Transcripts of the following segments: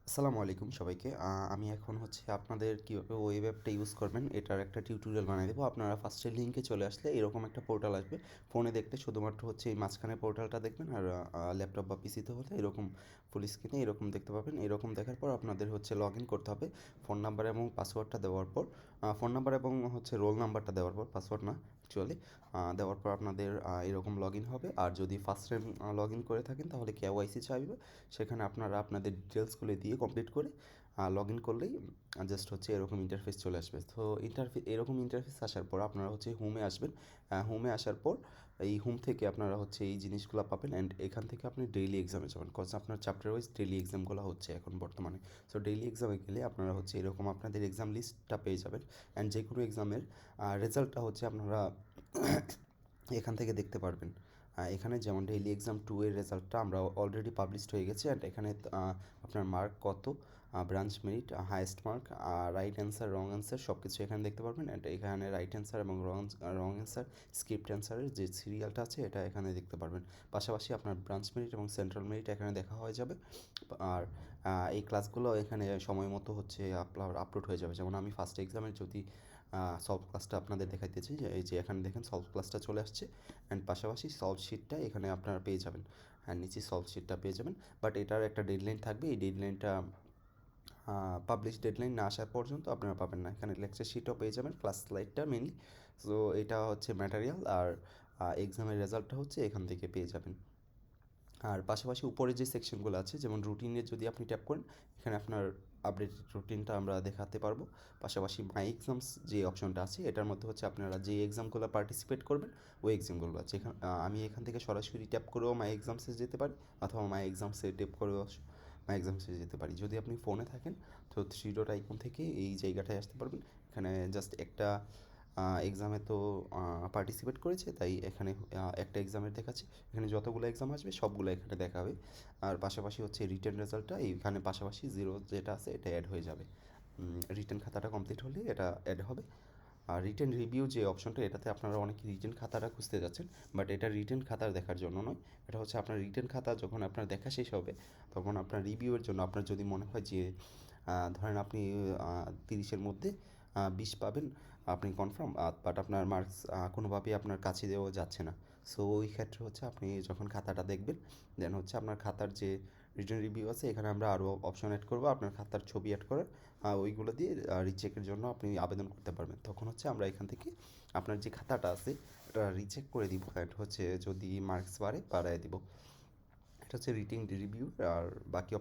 আসসালামু আলাইকুম সবাইকে। আমি এখন হচ্ছে আপনাদের কীভাবে ওয়েব অ্যাপটা ইউজ করবেন এটার একটা টিউটোরিয়াল বানিয়ে দেবো। আপনারা ফার্স্টে লিঙ্কে চলে আসলে এরকম একটা পোর্টাল আসবে। ফোনে দেখতে শুধুমাত্র হচ্ছে এই মাঝখানে পোর্টালটা দেখবেন, আর ল্যাপটপ বা পিসিতে হলে এরকম ফুল স্ক্রিনে এরকম দেখতে পাবেন। এরকম দেখার পর আপনাদের হচ্ছে লগ ইন করতে হবে ফোন নাম্বার এবং পাসওয়ার্ডটা দেওয়ার পর। ফোন নাম্বার এবং হচ্ছে রোল নাম্বারটা দেওয়ার পর, পাসওয়ার্ড না অ্যাকচুয়ালি, দেওয়ার পর আপনাদের এরকম লগ ইন হবে। আর যদি ফার্স্ট টাইম লগ ইন করে থাকেন তাহলে কেওয়াইসি চাইবে। সেখানে আপনারা আপনাদের ডিটেলসগুলো দিয়ে কমপ্লিট করে লগ ইন করলেই জাস্ট হচ্ছে এরকম ইন্টারফেস চলে আসবে। তো এরকম ইন্টারফেস আসার পর আপনারা হচ্ছে হোমে আসবেন। হোমে আসার পর এই হোম থেকে আপনারা হচ্ছে এই জিনিসগুলো পাবেন, অ্যান্ড এখান থেকে আপনি ডেইলি এক্সামে যাবেন, কজ আপনার চ্যাপ্টার ওয়াইজ ডেইলি এক্সামগুলো হচ্ছে এখন বর্তমানে। সো ডেইলি এক্সামে গেলে আপনারা হচ্ছে এরকম আপনাদের এক্সাম লিস্টটা পেয়ে যাবেন, অ্যান্ড যে কোনো এক্সামের রেজাল্টটা হচ্ছে আপনারা এখান থেকে দেখতে পারবেন। এখানে যেমন ডেইলি এক্সাম 2 এর রেজাল্টটা আমরা অলরেডি পাবলিশড হয়ে গেছে, অ্যান্ড এখানে আপনার মার্ক কত, branch merit, highest mark, right answer, wrong answer সব কিছু এখানে দেখতে পারবেন। অ্যান্ড এখানে রাইট অ্যান্সার এবং রং অ্যান্সার, স্ক্রিপ্ট অ্যান্সারের যে সিরিয়ালটা আছে এটা এখানে দেখতে পারবেন। পাশাপাশি আপনার ব্রাঞ্চ মেরিট এবং সেন্ট্রাল মেরিট এখানে দেখা হয়ে যাবে। আর এই ক্লাসগুলো এখানে সময় মতো হচ্ছে আপলোড হয়ে যাবে। যেমন আমি ফার্স্ট এক্সামের যদি সলভ ক্লাসটা আপনাদের দেখাইতেছি, যে এই যে এখানে দেখেন সলভ ক্লাসটা চলে আসছে, অ্যান্ড পাশাপাশি সলভ শিটটা এখানে আপনারা পেয়ে যাবেন, আর নিচে সলভ শিটটা পেয়ে যাবেন। বাট এটার একটা ডেডলাইন থাকবে, এই ডেডলাইনটা পাবলিশ ডেডলাইন না আসার পর্যন্ত আপনারা পাবেন না। এখানে লেকচার শিটও পেয়ে যাবেন, ক্লাস স্লাইডটা মেনলি। সো এটা হচ্ছে ম্যাটেরিয়াল, আর এক্সামের রেজাল্টটা হচ্ছে এখান থেকে পেয়ে যাবেন। আর পাশাপাশি উপরে যে সেকশনগুলো আছে, যেমন রুটিনে যদি আপনি ট্যাপ করেন, এখানে আপনার আপডেটেড রুটিনটা আমরা দেখাতে পারবো। পাশাপাশি মাই এক্সামস যে অপশনটা আছে এটার মধ্যে হচ্ছে আপনারা যে এক্সামগুলো পার্টিসিপেট করবেন ওই এক্সামগুলো আছে এখানে। আমি এখান থেকে সরাসরি ট্যাপ করেও মাই এক্সামসে যেতে পারি, অথবা মাই এক্সামসে ট্যাপ করেও মাই এক্সামসে যেতে পারি। যদি আপনি ফোনে থাকেন তো থ্রি ডট আইকন থেকে এই জায়গাটায় আসতে পারবেন। এখানে জাস্ট একটা এক্সামে তো পার্টিসিপেট করেছে, তাই এখানে একটা এক্সামের দেখাচ্ছে। এখানে যতগুলো এক্সাম আসবে সবগুলো এখানে দেখাবে। আর পাশাপাশি হচ্ছে রিটেন রেজাল্টটা এইখানে পাশাপাশি জিরো যেটা আছে এটা অ্যাড হয়ে যাবে। রিটেন খাতাটা কমপ্লিট হলে এটা অ্যাড হবে। আর রিটেন রিভিউ যে অপশনটা, এটাতে আপনারা অনেকে রিটেন খাতাটা খুঁজতে যাচ্ছেন, বাট এটা রিটেন খাতার দেখার জন্য নয়। এটা হচ্ছে আপনার রিটেন খাতা যখন আপনার দেখা শেষ হবে তখন আপনার রিভিউয়ের জন্য, আপনার যদি মনে হয় যে ধরেন আপনি 30-এর মধ্যে 20 পাবেন, আপনি কনফার্ম, বাট আপনার মার্কস কোনোভাবেই আপনার কাছে দেওয়া যাচ্ছে না। সো ওই ক্ষেত্রে হচ্ছে আপনি যখন খাতাটা দেখবেন, দেন হচ্ছে আপনার খাতার যে রিটেন রিভিউ আছে এখানে আমরা আরও অপশন অ্যাড করবো, আপনার খাতার ছবি অ্যাড করার। ওইগুলো দিয়ে রিচেকের জন্য আপনি আবেদন করতে পারবেন। তখন হচ্ছে আমরা এখান থেকে আপনার যে খাতাটা আছে এটা রিচেক করে দিব, অ্যান্ড হচ্ছে যদি মার্কস বাড়ায় দিব। এটা হচ্ছে রিটিং রিভিউ। আর বাকি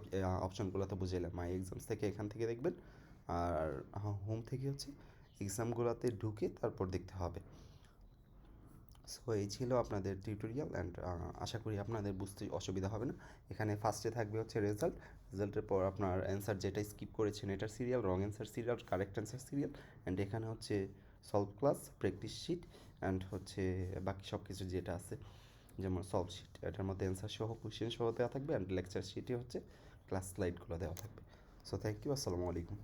অপশনগুলো তো বুঝাইলাম। মাই এক্সামস থেকে এখান থেকে দেখবেন, আর হোম থেকে হচ্ছে এক্সামগুলোতে ঢুকে তারপর দেখতে হবে। সো এই ছিল আপনাদের টিউটোরিয়াল, অ্যান্ড আশা করি আপনাদের বুঝতে অসুবিধা হবে না। এখানে ফার্স্টে থাকবে হচ্ছে রেজাল্টের পর আপনার অ্যান্সার যেটা স্কিপ করেছেন এটার serial, wrong answer serial, correct answer serial, and এখানে হচ্ছে solve class, practice sheet, and হচ্ছে বাকি সব কিছু যেটা আছে, যেমন সলভ শিট এটার মধ্যে অ্যান্সার সহ কোশ্চেন সহ দেওয়া থাকবে, অ্যান্ড লেকচার শিটে হচ্ছে ক্লাস স্লাইডগুলো দেওয়া থাকবে। সো থ্যাংক ইউ, আসসালামু আলাইকুম।